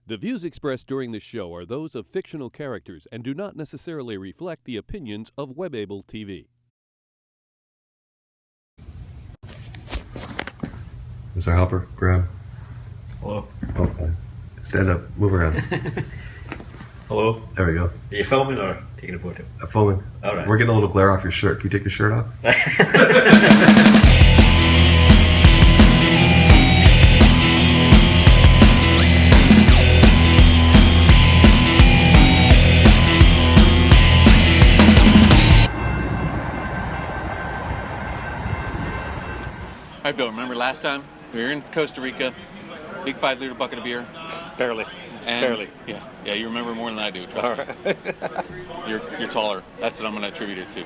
The views expressed during this show are those of fictional characters and do not necessarily reflect the opinions of WebAble TV. Is our helper? Grab. Hello. Okay. Stand up. Move around. Hello. There we go. Are you filming or taking a photo? I'm filming. All right. We're getting a little glare off your shirt. Can you take your shirt off? Hi, Bill. Remember last time we were in Costa Rica, big 5-liter bucket of beer? Barely. And Barely. Yeah, you remember more than I do. Trust All me. right. You're taller. That's what I'm going to attribute it to.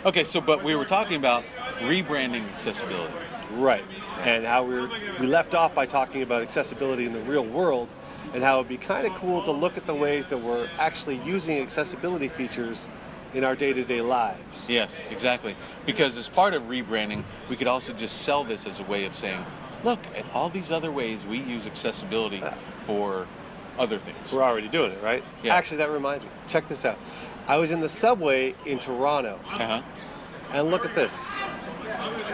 Okay, but we were talking about rebranding accessibility. Right. And how we left off by talking about accessibility in the real world, and how it'd be kind of cool to look at the ways that we're actually using accessibility features in our day-to-day lives. Yes, exactly. Because as part of rebranding, we could also just sell this as a way of saying, look at all these other ways we use accessibility for other things. We're already doing it, right? Yeah. Actually, that reminds me. Check this out. I was in the subway in Toronto, and look at this.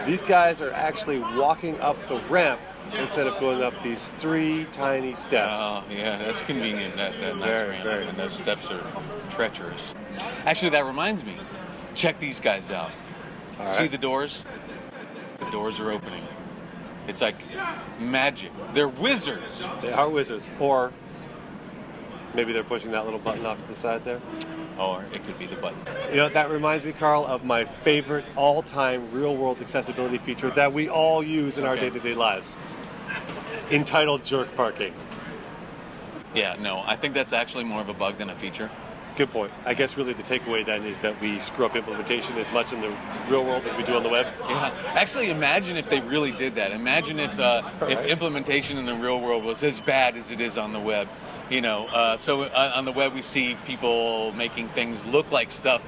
These guys are actually walking up the ramp instead of going up these 3 tiny steps. Oh, yeah, that's convenient. That nice ramp, very. and those steps are treacherous. Actually, that reminds me. Check these guys out. All See right. the doors? The doors are opening. It's like magic. They're wizards. They are wizards. Or maybe they're pushing that little button off to the side there. Or it could be the button. You know, that reminds me, Karl, of my favorite all-time real-world accessibility feature that we all use in our day-to-day lives, entitled jerk parking. Yeah, no, I think that's actually more of a bug than a feature. Good point. I guess really the takeaway then is that we screw up implementation as much in the real world as we do on the web. Yeah, actually imagine if they really did that. Imagine if implementation in the real world was as bad as it is on the web. You know, so on the web we see people making things look like stuff,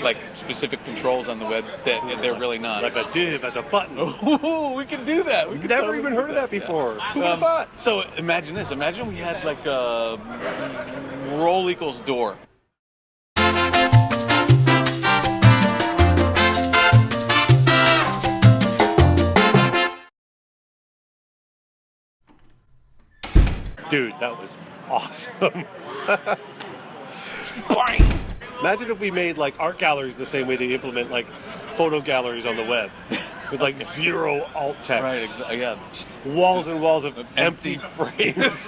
like specific controls on the web that they're really not. Like a div as a button. Ooh, we can do that. We've never even heard of that before. Who would have thought? So imagine this. Imagine we had like a roll equals door. Dude, that was awesome. Imagine if we made like art galleries the same way they implement like photo galleries on the web with like 0 alt text. Right, yeah. Just walls and walls of empty frames.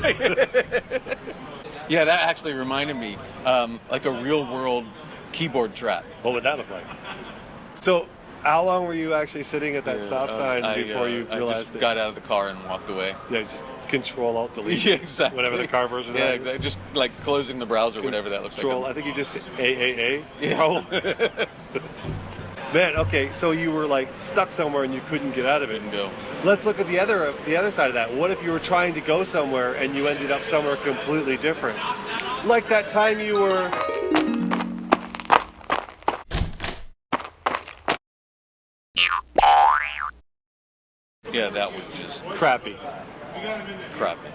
Yeah, that actually reminded me, like a real world keyboard trap. What would that look like? So, how long were you actually sitting at that stop sign before you realized I just it? got out of the car and walked away. Yeah, just Control Alt Delete. Yeah, exactly. Whatever the car version yeah, is. exactly. Just like closing the browser, whatever that looks Control, like. I think you just AAA. Yeah. Man, okay, so you were like stuck somewhere and you couldn't get out of it. Couldn't go. Let's look at the other side of that. What if you were trying to go somewhere and you ended up somewhere completely different? Like that time you were... Yeah, that was just crappy. Crappy.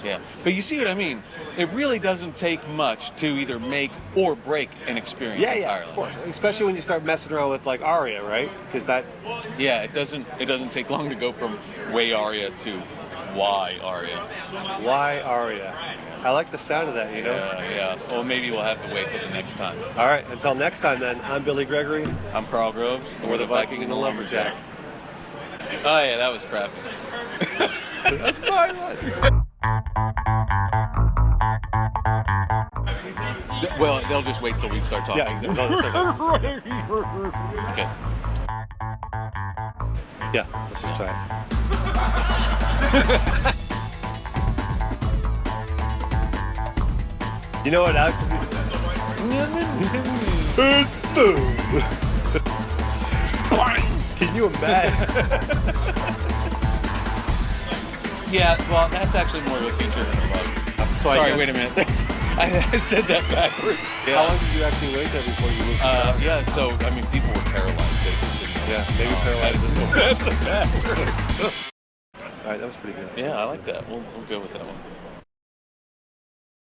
Yeah. But you see what I mean? It really doesn't take much to either make or break an experience entirely. Yeah, of course. Especially when you start messing around with like ARIA, right? Because that... Yeah, it doesn't take long to go from way ARIA to why ARIA. Why ARIA? I like the sound of that, you know? Yeah. Well, maybe we'll have to wait till the next time. All right, until next time then, I'm Billy Gregory. I'm Karl Groves. And we're the Viking and The Lumberjack. Oh yeah, that was crappy. That's fine. Well, they'll just wait till we start talking. Yeah, exactly. Okay. Yeah, let's just try it. You know what, Alex? Can you imagine? Yeah, well, that's actually more of a feature than a bug. Sorry, wait a minute. I said that backwards. Yeah. How long did you actually wait there before you moved? Yeah, so, I mean, people were paralyzed. They just didn't know. Yeah, maybe paralyzed. That's a bad word. All right, that was pretty good. Yeah, I like that. We'll go with that one.